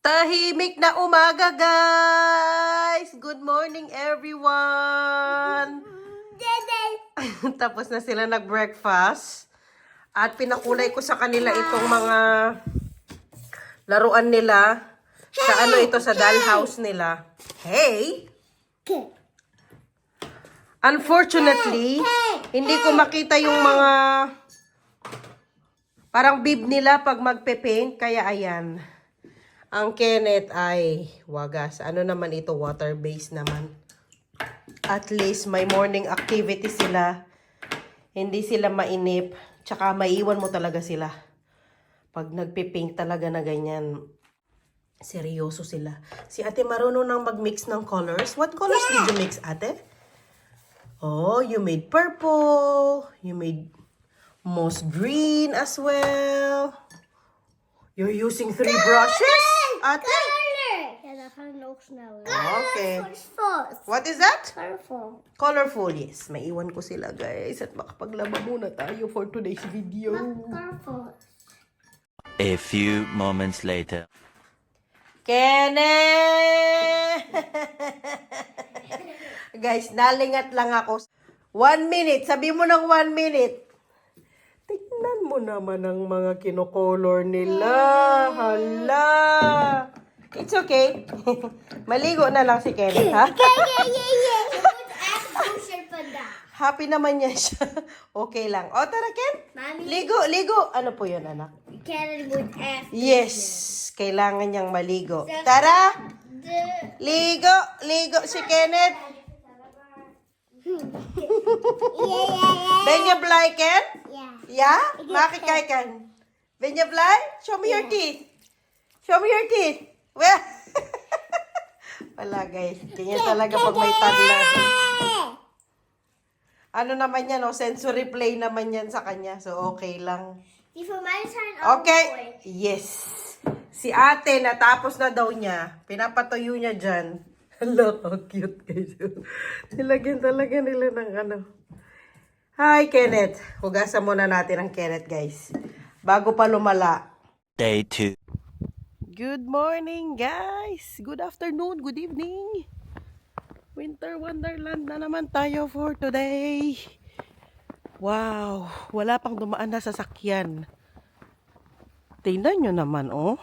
Tahimik na umaga, guys! Good morning, everyone! Tapos na sila nag-breakfast. At pinakulay ko sa kanila itong mga laruan nila. Sa ano ito, sa dollhouse nila. Hey! Unfortunately, hindi ko makita yung mga parang bib nila pag magpe-paint. Kaya ayan. Ang Kenneth ay wagas. Ano naman ito? Water-based naman. At least may morning activity sila. Hindi sila mainip. Tsaka maiwan mo talaga sila. Pag nagpe-paint talaga na ganyan. Seryoso sila. Si ate marunong nang mag-mix ng colors. What colors did you mix, ate? Oh, you made purple. You made moss green as well. You're using 3 brushes, ate? Okay. What is that? Colorful. Colorful, yes. Maiwan ko sila, guys. At makapaglaba muna tayo for today's video. Colorful. A few moments later. Kenneth! Guys, nalingat lang ako. 1 minute. Sabi mo ng 1 minute. Tignan mo naman ang mga kinokolor nila. Hala! It's okay. Maligo na lang si Kenneth, ha? Happy naman yan siya. Okay lang. O, tara, Ken. Mommy? Ligo, ligo. Ano po yun, anak? Kenneth would ask. Yes. Kailangan niyang maligo. Tara! Ligo! Ligo si Kenneth. Ben je blij, Ken? Yeah. Ja? Maak ik kijken. Ben je blij? Show me your teeth. Show me your teeth. Well, wala guys. Ganyan talaga pag may toddler. Ano naman yan, oh? Sensory play naman yan sa kanya. So, okay lang. Die van mij zijn al Okay. mooi. Yes. Si ate, natapos na daw niya. Pinapatuyo niya dyan. Hello, how cute guys. Nilagyan talaga nila ng ano. Hi, Kenneth. Hugasan muna natin ang Kenneth, guys. Bago pa lumala. Day 2. Good morning, guys. Good afternoon, good evening. Winter Wonderland na naman tayo for today. Wow, wala pang dumaan na sasakyan. Tingnan nyo naman, oh.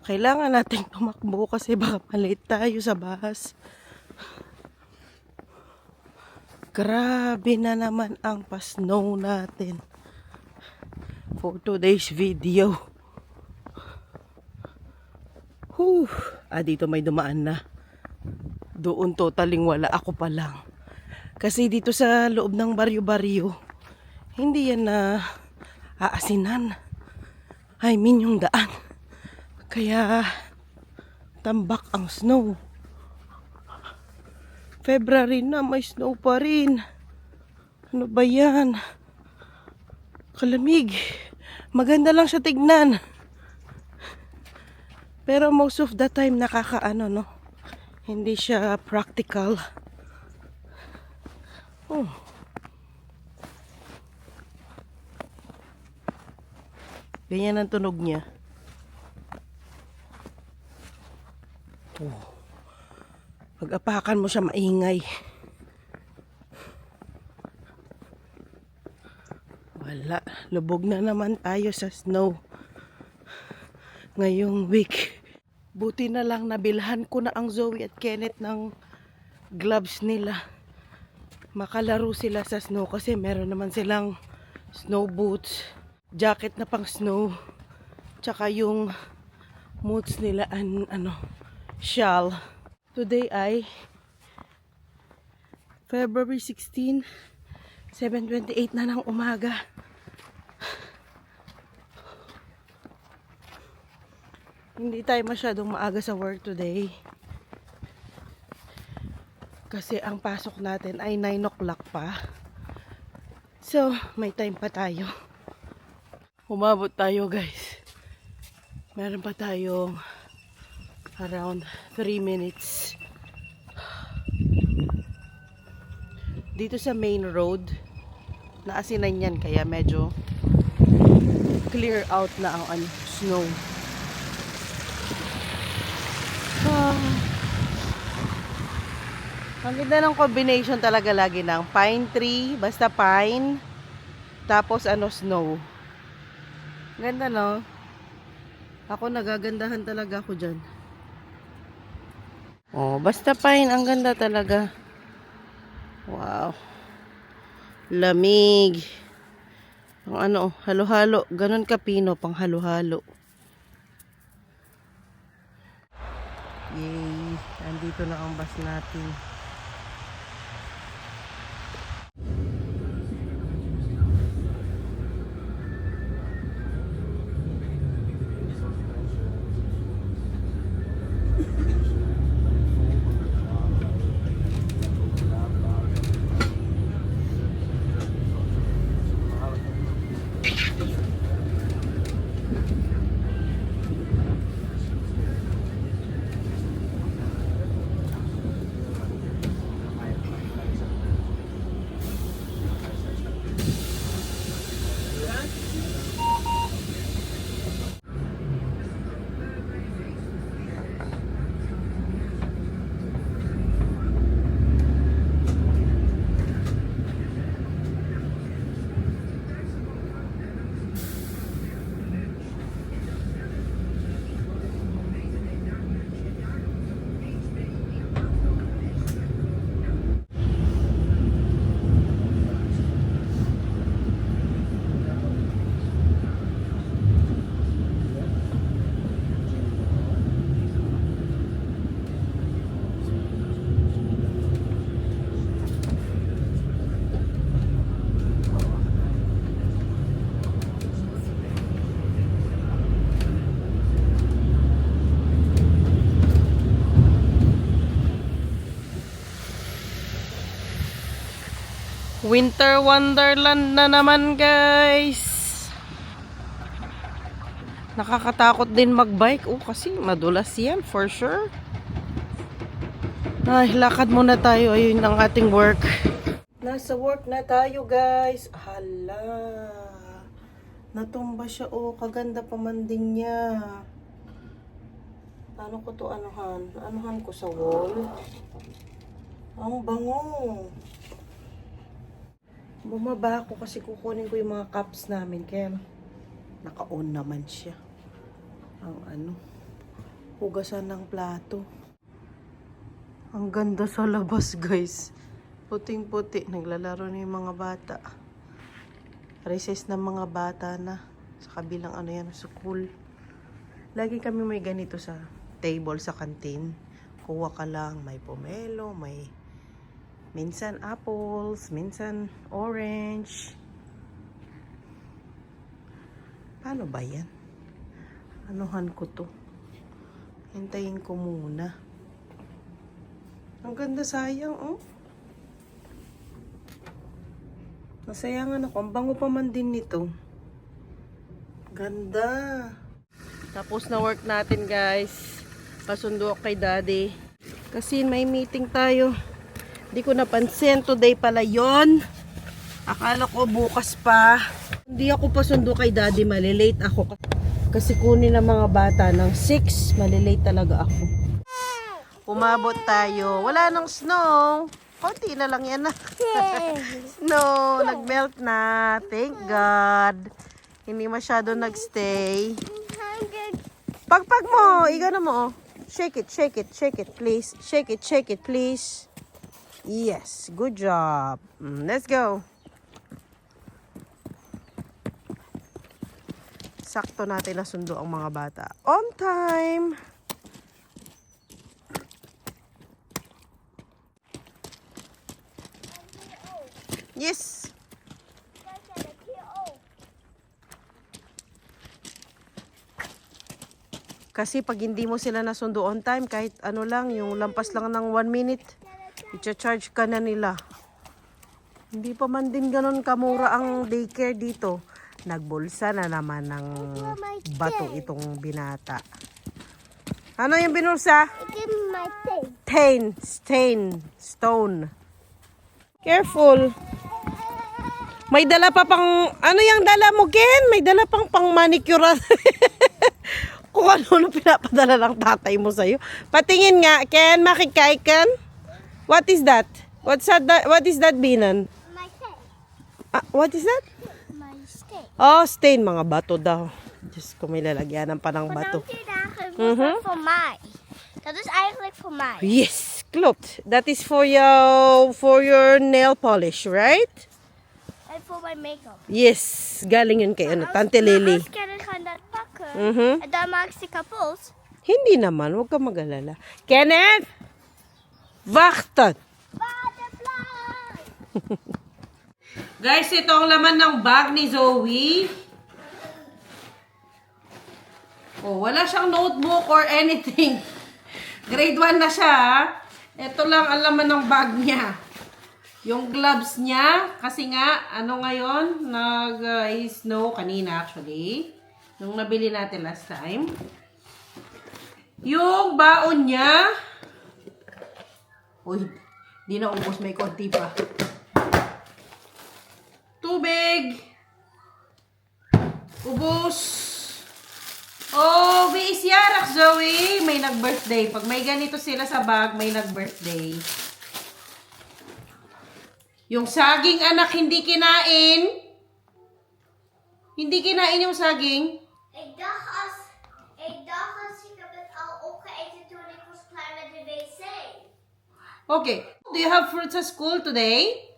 Kailangan nating tumakbo kasi baka malate tayo sa bus. Grabe na naman ang pa-snow natin for today's video. Dito may dumaan na. Doon totaling wala, ako pa lang. Kasi dito sa loob ng baryo-baryo, hindi yan na aasinan. I mean yung daan. Kaya tambak ang snow. February na, may snow pa rin. Ano ba yan? Kalamig. Maganda lang siya tignan. Pero most of the time nakakaano, no? Hindi siya practical. Oh. Ganyan ang tunog niya. Oh. Pag-apakan mo siya maingay. Wala. Lubog na naman tayo sa snow. Ngayong week. Buti na lang nabilhan ko na ang Zoe at Kenneth ng gloves nila. Makalaro sila sa snow kasi meron naman silang snow boots, jacket na pang snow, tsaka yung boots nila shawl. Today ay February 16, 7:28 na ng umaga. Hindi tayo masyadong maaga sa work today. Kasi ang pasok natin ay 9 o'clock pa. So, may time pa tayo. Umabot tayo, guys. Meron pa tayong around 3 minutes. Dito sa main road, naasinan yan kaya medyo clear out na ang snow. Ang ganda ng combination talaga lagi ng pine tree, basta pine, tapos snow. Ganda, no? Ako nagagandahan talaga ako dyan. Oh, basta pine, ang ganda talaga. Wow. Lamig. Ang halo-halo. Ganon kapino, pang halo-halo. Yay. Andito na ang bus natin. Winter Wonderland na naman, guys. Nakakatakot din magbike. Kasi madulas yan, for sure. Ay, lakad muna tayo. Ayun ang ating work. Nasa work na tayo, guys. Hala. Natumba siya. Kaganda pa man din niya. Ano ko to anuhan? Anuhan ko sa wall. Ang bango. Bumaba ako kasi kukunin ko yung mga cups namin. Kaya naka-on naman siya. Ang hugasan ng plato. Ang ganda sa labas, guys. Puting-puti. Naglalaro na yung mga bata. Recess ng mga bata na. Sa kabilang school. Lagi kami may ganito sa table sa kantin. Kuha ka lang. May pomelo, may minsan apples, minsan orange. Paano ba yan? Anuhan ko to? Hintayin ko muna. Ang ganda, sayang, Nasayangan ako. Ang bango pa man din nito. Ganda. Tapos na work natin, guys. Pasundo ako kay daddy. Kasi may meeting tayo. Hindi ko napansin. Today pala yon. Akala ko bukas pa. Hindi ako pasundo kay daddy. Malilate ako. Kasi kunin ng mga bata ng 6. Malilate talaga ako. Umabot tayo. Wala nang snow. Konti na lang yan na. Snow. Nagmelt na. Thank God. Hindi masyado nagstay. Pagpag mo. Igano mo. Shake it, shake it, shake it, please. Shake it, please. Yes, good job. Let's go. Sakto natin nasundo ang mga bata. On time. Yes. Kasi pag hindi mo sila nasundo on time, kahit ano lang, yung lampas lang ng 1 minute, i-charge ka na nila. Hindi pa man din ganun kamura ang daycare dito. Nagbulsa na naman ng bato itong binata. Ano yung binulsa? Stone. Careful. May dala pa pang, ano yung dala mo, Ken? May dala pang manicure. Kung ano pinapadala ng tatay mo sa'yo. Patingin nga, Ken, makikay, Ken. What is that? What is that, Binan? My steak. What is that? My steak. Oh, stain. Mga bato daw. Diyos ko, may lalagyanan pa ng bato. For my. Dat is eigenlijk voor mij. Yes, klopt. That is for your nail polish, right? En voor mijn make-up. Yes, galing yun kay Tante Lily. Als Kenneth gaan dat pakken. Mhm. En dan maak ik ze kapot. Hindi naman, huwag ka mag-alala. Kenneth! Wachten! Butterfly! Guys, ito ang laman ng bag ni Zoe. Oh, wala siyang notebook or anything. Grade 1 na siya, ha? Ito lang ang laman ng bag niya. Yung gloves niya, kasi nga, ano ngayon, nag-snow kanina actually. Nung nabili natin last time. Yung baon niya, uy, di na ubos, may konti pa. Tubig. Ubos. Oh, may isyarak, Zoe. May nag-birthday. Pag may ganito sila sa bag, may nag-birthday. Yung saging anak hindi kinain. Hindi kinain yung saging. Ik dacht als ik heb het al opgeeten toen ik was klaar met de wc. Okay. Do you have fruit sa school today?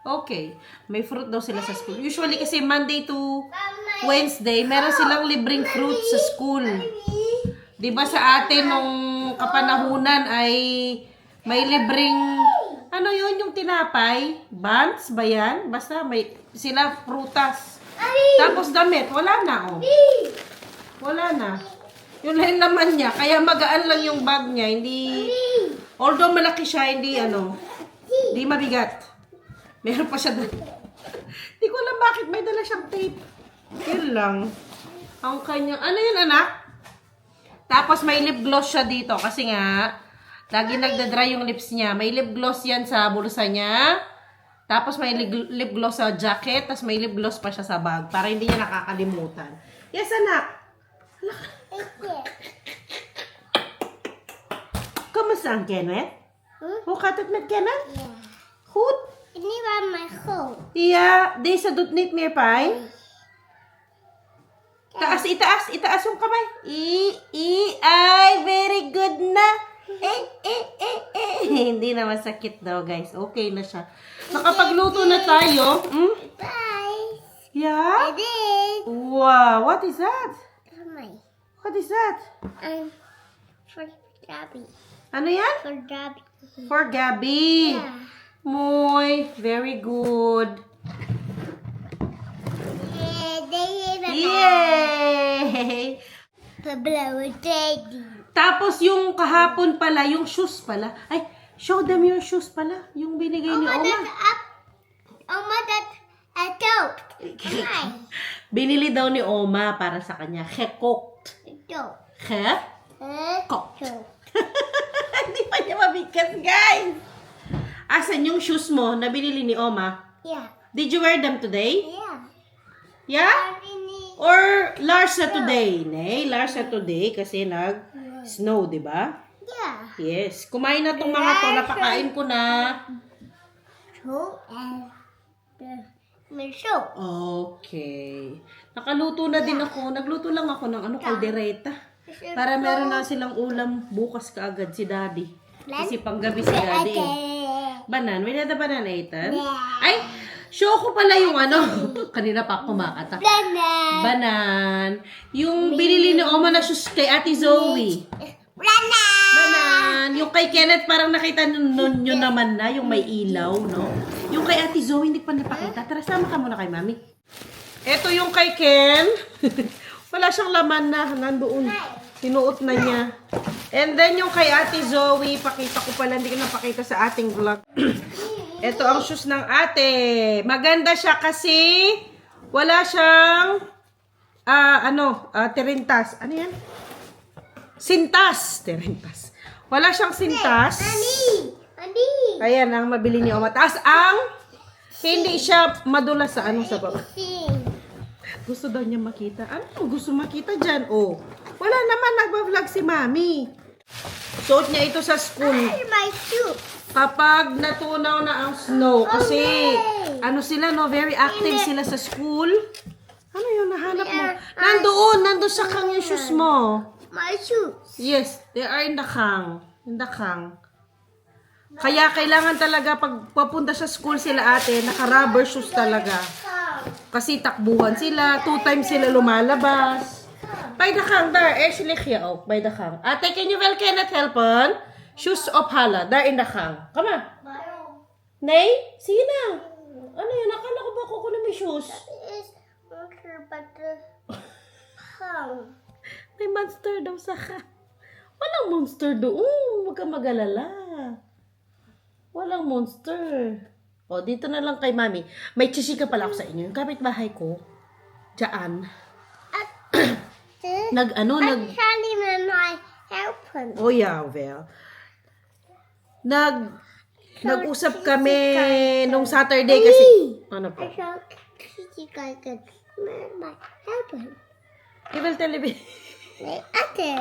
Okay. May fruit daw sila sa school. Usually kasi Monday to Wednesday, meron silang libreng fruit sa school. Diba sa atin nung kapanahunan ay may libreng, ano yun yung tinapay? Buns ba yan? Basta may sila prutas. Tapos damit, wala na oh. Wala na. Yun lang yung laman niya. Kaya magaan lang yung bag niya. Hindi, although malaki siya, hindi hindi mabigat. Meron pa siya doon. Hindi ko alam bakit may dala siyang tape. Yun lang. Ang kanyang, ano yun anak? Tapos may lip gloss siya dito. Kasi nga, lagi nagdadry yung lips niya. May lip gloss yan sa bulsa niya. Tapos may lip gloss sa jacket. Tapos may lip gloss pa siya sa bag. Para hindi niya nakakalimutan. Yes, anak. Kamusta ang Kenneth? Hoe gaat het met Kenneth? Goed? Niet waar mijn goot. Ja, deze doet niet meer pijn. Taas, itaas. Itaas yung kamay. Ay, very good na. Hindi na masakit daw, guys. Okay na siya. Nakapagluto na tayo. Bye. Yeah? I did. Wow, what is that? For mij. What is that? For Gabby. Ano yan? For Gabby. For Gabby. Yeah. Moy, very good. Yay! The blauwe daddy. Tapos yung kahapon pala, yung shoes pala. Ay, show them your shoes pala. Yung binigay ni Oma. Oma, dat dood. Mij. Binili daw ni Oma para sa kanya. Gekookt. Dood. Gekookt. Hindi pa niya mabigkas, guys. Asan yung shoes mo na binili ni Oma? Yeah. Did you wear them today? Yeah. Yeah? Or Larsa today? Nay, Larsa today kasi nag-snow, di ba? Yeah. Yes. Kumain na tong mga to. Napakain ko na. Zo en mijn zo. Okay. Nakaluto na din ako. Nagluto lang ako ng kaldereta. Para meron na silang ulam bukas kaagad si Daddy. Kasi panggabi si Daddy. Banan. May nada banan, Ethan? Ay, show ko pala yung kanina pa ako kumakata. Banan. Yung binili ni Oma na shoes kay Ate Zoe. Banan. Yung kay Kenneth parang nakita nyo naman na, yung may ilaw, no? Yung kay Ate Zoe hindi pa napakita. Tara, sama ka muna kay Mami. Ito yung kay Ken. Wala siyang laman na. Nandoon. Sinuot na niya. And then yung kay Ate Zoe, pakita ko pala, hindi ko napakita sa ating vlog. Ito ang shoes ng ate. Maganda siya kasi wala siyang tirintas. Ano yan? Sintas. Tirintas. Wala siyang sintas. Ani. Ayan ang mabili ni Oma. Taas ang hindi siya madulas sa sa baba. Gusto daw niya makita. Ano gusto makita dyan? Oh. Wala naman nagba-vlog si Mami. Suot niya ito sa school. My shoes. kapag natunaw na ang snow, kasi ano sila, no, very active sila sa school. Ano yun, nahanap mo? Nandoon sa kang yung shoes mo. My shoes. Yes, they are in the kang. In the kang. Kaya kailangan talaga pag papunta sa school sila ate, naka-rubber shoes talaga. Kasi takbuhan sila, 2 times sila lumalabas. By the kang, there, Ashley here, oh, by the kang. Ate, can you well Kenneth help on? Shoes of hala, there in the kang. Come on. Nay, sige na. Ano yun, akala ko ba kukunin mo yung shoes? Is water butter. How? May monster daw sa ka. Walang monster doon. Huwag kang mag-alala. Walang monster. O, dito na lang kay mami. May chisika pala ako sa inyo. Yung kapitbahay ko, dyan. Actually, my helper. Oh, yeah, well. Nag-usap kami nung Saturday kasi. Ano po? I thought she got my helper. Cable television. Ate.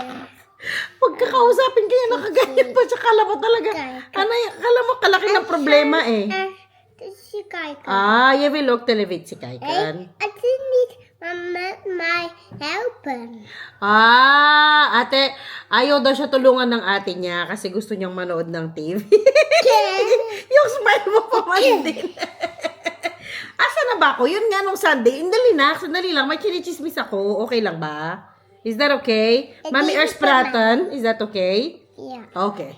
Pagkakausapin kaya nakaganyan pa siya. Kala mo talaga. Ano, kala mo kalaki ng problema eh. Si Kaikan. Ah, you will look television si Kaikan. I didn't need my helper. Ah, ate, ayaw daw siya tulungan ng ate niya kasi gusto niyang manood ng TV. Yung smile mo pa man din. Asa na ba ako? Yun nga nung Sunday. Sandali lang. May chinichismis ako. Okay lang ba? Is that okay? Mami Earth Praton, is that okay? Yeah. Okay.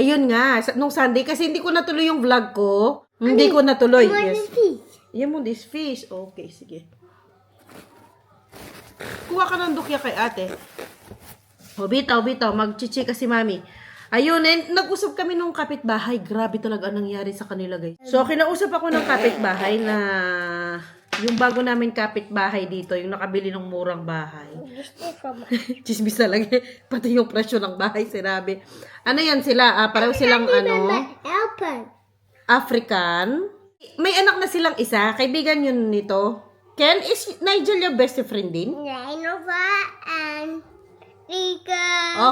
Ayun nga, nung Sunday, kasi hindi ko natuloy yung vlog ko. Hindi ko natuloy. Yes. Yan mo, this fish. Okay, sige. Kuha ka ng dukya kay ate. O, bitaw. Mag-chichika si mami. Ayun, nag-usap kami nung kapitbahay. Grabe talaga ang nangyari sa kanila, guys. So, kinausap ako ng kapitbahay na yung bago namin kapitbahay dito, yung nakabili ng murang bahay. Chismis talaga. Pati yung presyo ng bahay, sinabi. Ano yan sila? Pareho silang Helper. African. May anak na silang isa. Kaibigan yun nito. Ken, is Nigel yung best friend din? Nova and Rika.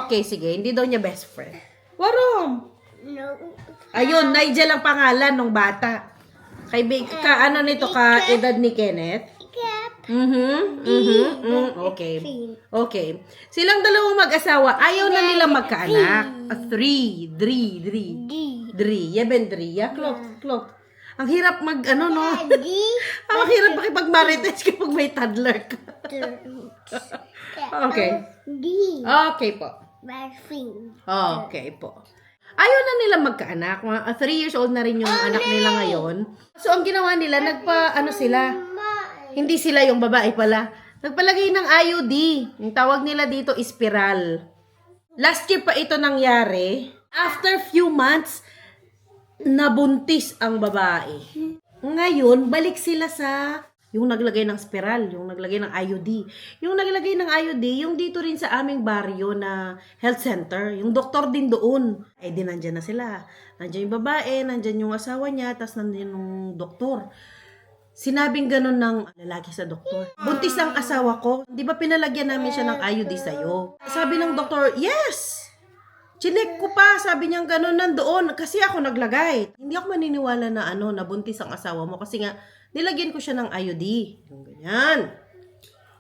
Okay, sige. Hindi daw niya best friend. Warom. No. Ayun, Nigel ang pangalan ng bata. Ano nito ka edad ni Kenneth? Okay. Okay. Silang dalawang mag-asawa, ayaw na nila magkaanak. Three. Yeah, clock. Ang hirap no? Ang hirap makipag-maritage kapag may toddler ka. Okay. Okay po. Okay po. Ayaw na nila magkaanak. 3 years old na rin yung anak nila ngayon. So, ang ginawa nila, hindi sila yung babae pala. Nagpalagay ng IUD. Yung tawag nila dito, spiral. Last year pa ito nangyari. After few months, nabuntis ang babae. Ngayon, balik sila sa yung naglagay ng spiral, yung naglagay ng IUD. Yung naglagay ng IUD, yung dito rin sa aming baryo na health center. Yung doktor din doon. Eh di nandyan na sila. Nandyan yung babae, nandyan yung asawa niya, tapos nandyan yung doktor. Sinabing ganun ng lalaki sa doktor. Buntis ang asawa ko. Di ba pinalagyan namin siya ng IUD sa'yo? Sabi ng doktor, yes! Chinek ko pa, sabi niya ganun nandoon. Kasi ako naglagay. Hindi ako maniniwala na nabuntis ang asawa mo. Kasi nga, nilagyan ko siya ng IUD. Yung ganyan.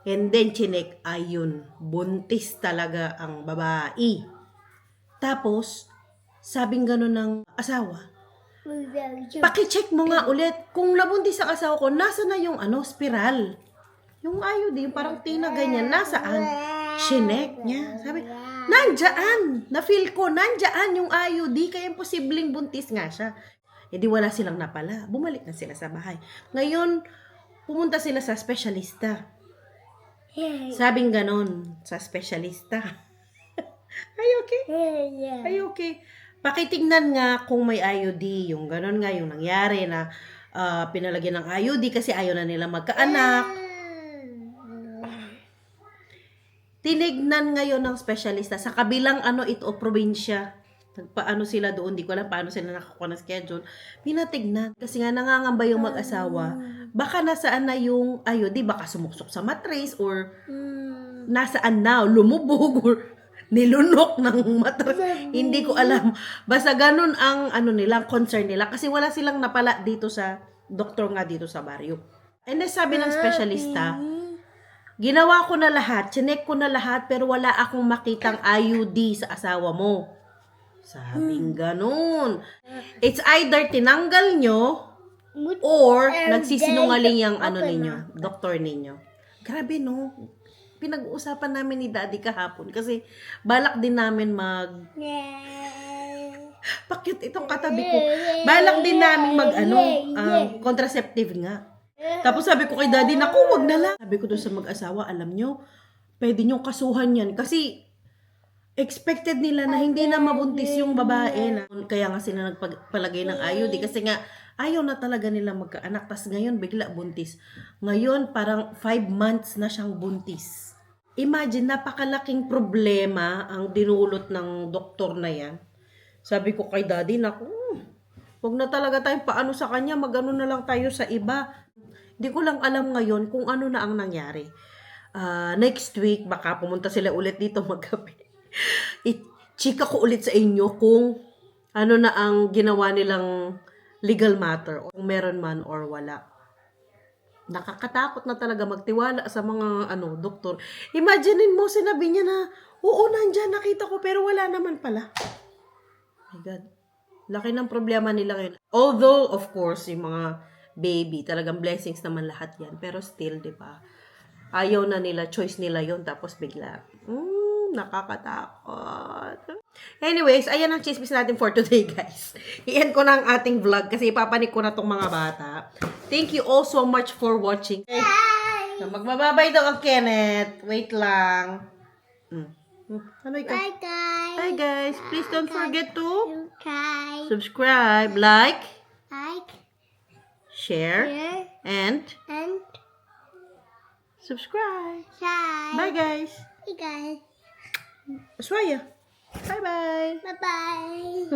And then, chinek, ayun. Buntis talaga ang babae. Tapos, sabing gano'n ng asawa. Pakicheck mo nga ulit. Kung nabuntis ang asawa ko, nasa na yung spiral? Yung IUD, yung parang tina ganyan. Nasaan? Chinek niya. Sabi, nandyan. Na-feel ko, nandyan yung IUD. Kaya posibleng buntis nga siya. E di wala silang napala. Bumalik na sila sa bahay. Ngayon, pumunta sila sa specialista. Sabing ganon, sa specialista. Ay, okay? Ay, okay. Pakitignan nga kung may IUD. Yung ganon nga, yung nangyari na pinalagyan ng IUD kasi ayaw na nila magkaanak. Tinignan ngayon ng specialista sa kabilang ito o probinsya. Nagpaano sila doon, di ko alam paano sila nakakuha ng schedule. Pinatignan. Kasi nga nangangamba yung mag-asawa. Baka nasaan na yung IUD, baka sumuksok sa mattress or nasaan na, lumubog or nilunok ng mata. Hindi ko alam. Basta ganun ang ano nila, concern nila. Kasi wala silang napala dito sa doktor nga dito sa baryo. And then sabi ng specialista, ginawa ko na lahat, chinek ko na lahat, pero wala akong makitang IUD sa asawa mo. Sabing ganun. It's either tinanggal nyo, or nagsisinungaling yung ano ninyo, doktor ninyo. Grabe no. Pinag-uusapan namin ni Daddy kahapon kasi balak din namin Pakit itong katabi ko. Balak din namin contraceptive nga. Tapos sabi ko kay Daddy, naku, wag na lang. Sabi ko doon sa mag-asawa, alam nyo, pwede nyo kasuhan yan kasi expected nila na hindi na mabuntis yung babae. Kaya nga sila nagpalagay ng IUD kasi nga ayaw na talaga nila magkaanak. Tapos ngayon bigla buntis. Ngayon parang 5 months na siyang buntis. Imagine, napakalaking problema ang dinulot ng doktor na yan. Sabi ko kay Daddy, naku, wag na talaga tayong paano sa kanya, magano na lang tayo sa iba. Hindi ko lang alam ngayon kung ano na ang nangyari. Next week, baka pumunta sila ulit dito magkape. I-chika ko ulit sa inyo kung ano na ang ginawa nilang legal matter, kung meron man or wala. Nakakatakot na talaga magtiwala sa mga doktor. Imaginein mo, sinabi niya na, oo, nandyan, nakita ko, pero wala naman pala. My God. Laki ng problema nila ngayon. Although, of course, yung mga baby, talagang blessings naman lahat yan. Pero still, di ba? Ayaw na nila, choice nila yon tapos bigla. Nakakatakot. Anyways, ayan ang chismis natin for today, guys. I-end ko na ang ating vlog kasi ipapanik ko na tong mga bata. Thank you all so much for watching. Bye! Magbababay daw ang Kenneth. Wait lang. Ano ikaw? Bye, guys! Hi, guys. Please don't forget to Okay. subscribe, like, share, Here and and subscribe. bye. Bye, guys. Hey, guys. Aswaya. Bye-bye. Bye-bye.